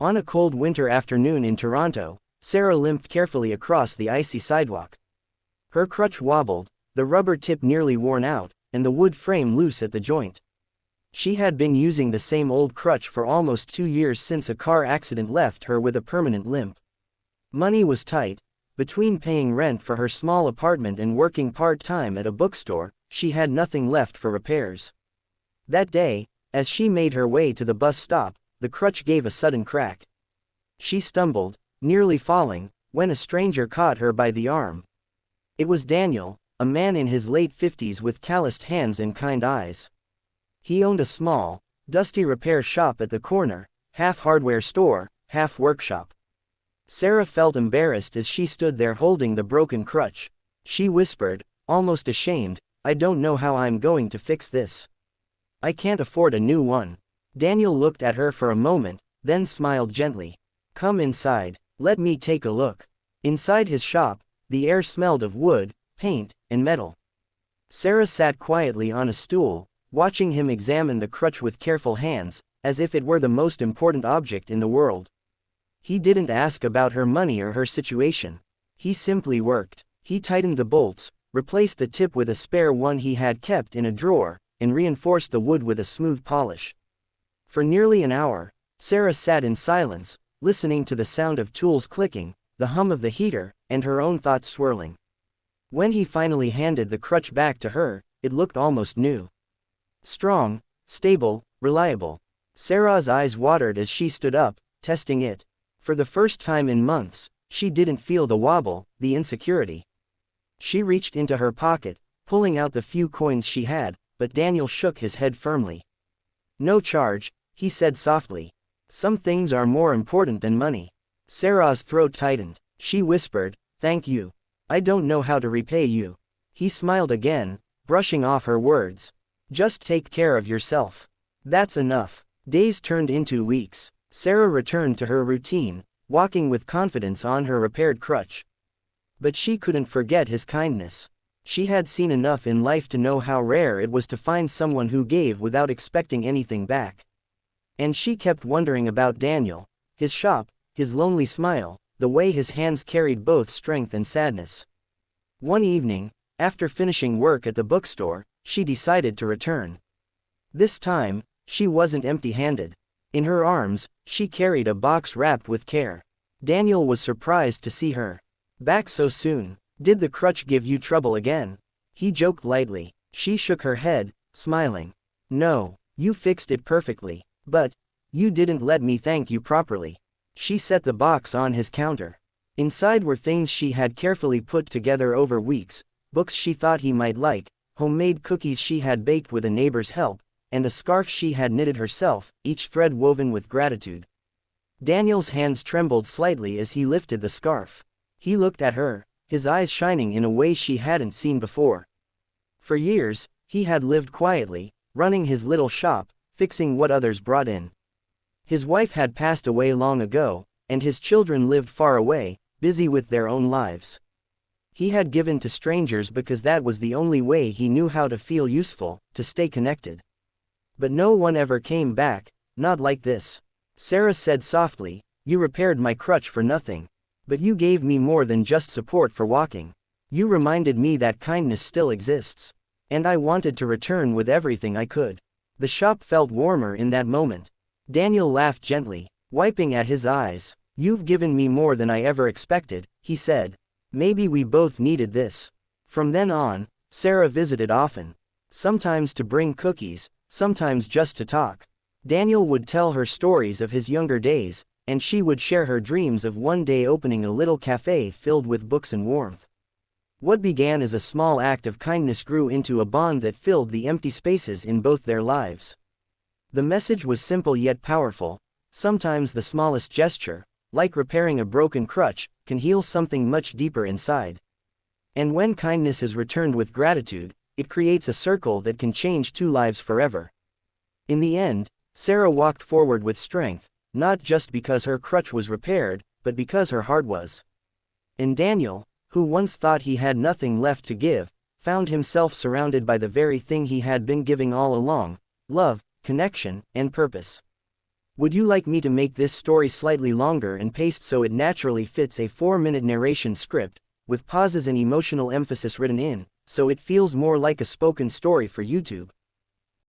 On a cold winter afternoon in Toronto, Sarah limped carefully across the icy sidewalk. Her crutch wobbled, the rubber tip nearly worn out, and the wood frame loose at the joint. She had been using the same old crutch for almost 2 years since a car accident left her with a permanent limp. Money was tight. Between paying rent for her small apartment and working part-time at a bookstore, she had nothing left for repairs. That day, as she made her way to the bus stop, the crutch gave a sudden crack. She stumbled, nearly falling, when a stranger caught her by the arm. It was Daniel, a man in his late 50s with calloused hands and kind eyes. He owned a small, dusty repair shop at the corner, half hardware store, half workshop. Sarah felt embarrassed as she stood there holding the broken crutch. She whispered, almost ashamed, "I don't know how I'm going to fix this. I can't afford a new one." Daniel looked at her for a moment, then smiled gently. "Come inside, let me take a look." Inside his shop, the air smelled of wood, paint, and metal. Sarah sat quietly on a stool, watching him examine the crutch with careful hands, as if it were the most important object in the world. He didn't ask about her money or her situation. He simply worked. He tightened the bolts, replaced the tip with a spare one he had kept in a drawer, and reinforced the wood with a smooth polish. For nearly an hour, Sarah sat in silence, listening to the sound of tools clicking, the hum of the heater, and her own thoughts swirling. When he finally handed the crutch back to her, it looked almost new. Strong, stable, reliable. Sarah's eyes watered as she stood up, testing it. For the first time in months, she didn't feel the wobble, the insecurity. She reached into her pocket, pulling out the few coins she had, but Daniel shook his head firmly. "No charge," he said softly. "Some things are more important than money." Sarah's throat tightened. She whispered, "Thank you. I don't know how to repay you." He smiled again, brushing off her words. "Just take care of yourself. That's enough." Days turned into weeks. Sarah returned to her routine, walking with confidence on her repaired crutch. But she couldn't forget his kindness. She had seen enough in life to know how rare it was to find someone who gave without expecting anything back. And she kept wondering about Daniel, his shop, his lonely smile, the way his hands carried both strength and sadness. One evening, after finishing work at the bookstore, she decided to return. This time, she wasn't empty-handed. In her arms, she carried a box wrapped with care. Daniel was surprised to see her. "Back so soon. Did the crutch give you trouble again?" He joked lightly. She shook her head, smiling. "No, you fixed it perfectly. But you didn't let me thank you properly." She set the box on his counter. Inside were things she had carefully put together over weeks, books she thought he might like, homemade cookies she had baked with a neighbor's help, and a scarf she had knitted herself, each thread woven with gratitude. Daniel's hands trembled slightly as he lifted the scarf. He looked at her, his eyes shining in a way she hadn't seen before. For years, he had lived quietly, running his little shop, fixing what others brought in. His wife had passed away long ago, and his children lived far away, busy with their own lives. He had given to strangers because that was the only way he knew how to feel useful, to stay connected. But no one ever came back, not like this. Sarah said softly, "You repaired my crutch for nothing. But you gave me more than just support for walking. You reminded me that kindness still exists. And I wanted to return with everything I could." The shop felt warmer in that moment. Daniel laughed gently, wiping at his eyes. "You've given me more than I ever expected," he said. "Maybe we both needed this." From then on, Sarah visited often. Sometimes to bring cookies, sometimes just to talk. Daniel would tell her stories of his younger days, and she would share her dreams of one day opening a little cafe filled with books and warmth. What began as a small act of kindness grew into a bond that filled the empty spaces in both their lives. The message was simple yet powerful. Sometimes the smallest gesture, like repairing a broken crutch, can heal something much deeper inside. And when kindness is returned with gratitude, it creates a circle that can change two lives forever. In the end, Sarah walked forward with strength, not just because her crutch was repaired, but because her heart was. And Daniel, who once thought he had nothing left to give, found himself surrounded by the very thing he had been giving all along: love, connection, and purpose. Would you like me to make this story slightly longer and paced so it naturally fits a 4-minute narration script, with pauses and emotional emphasis written in, so it feels more like a spoken story for YouTube?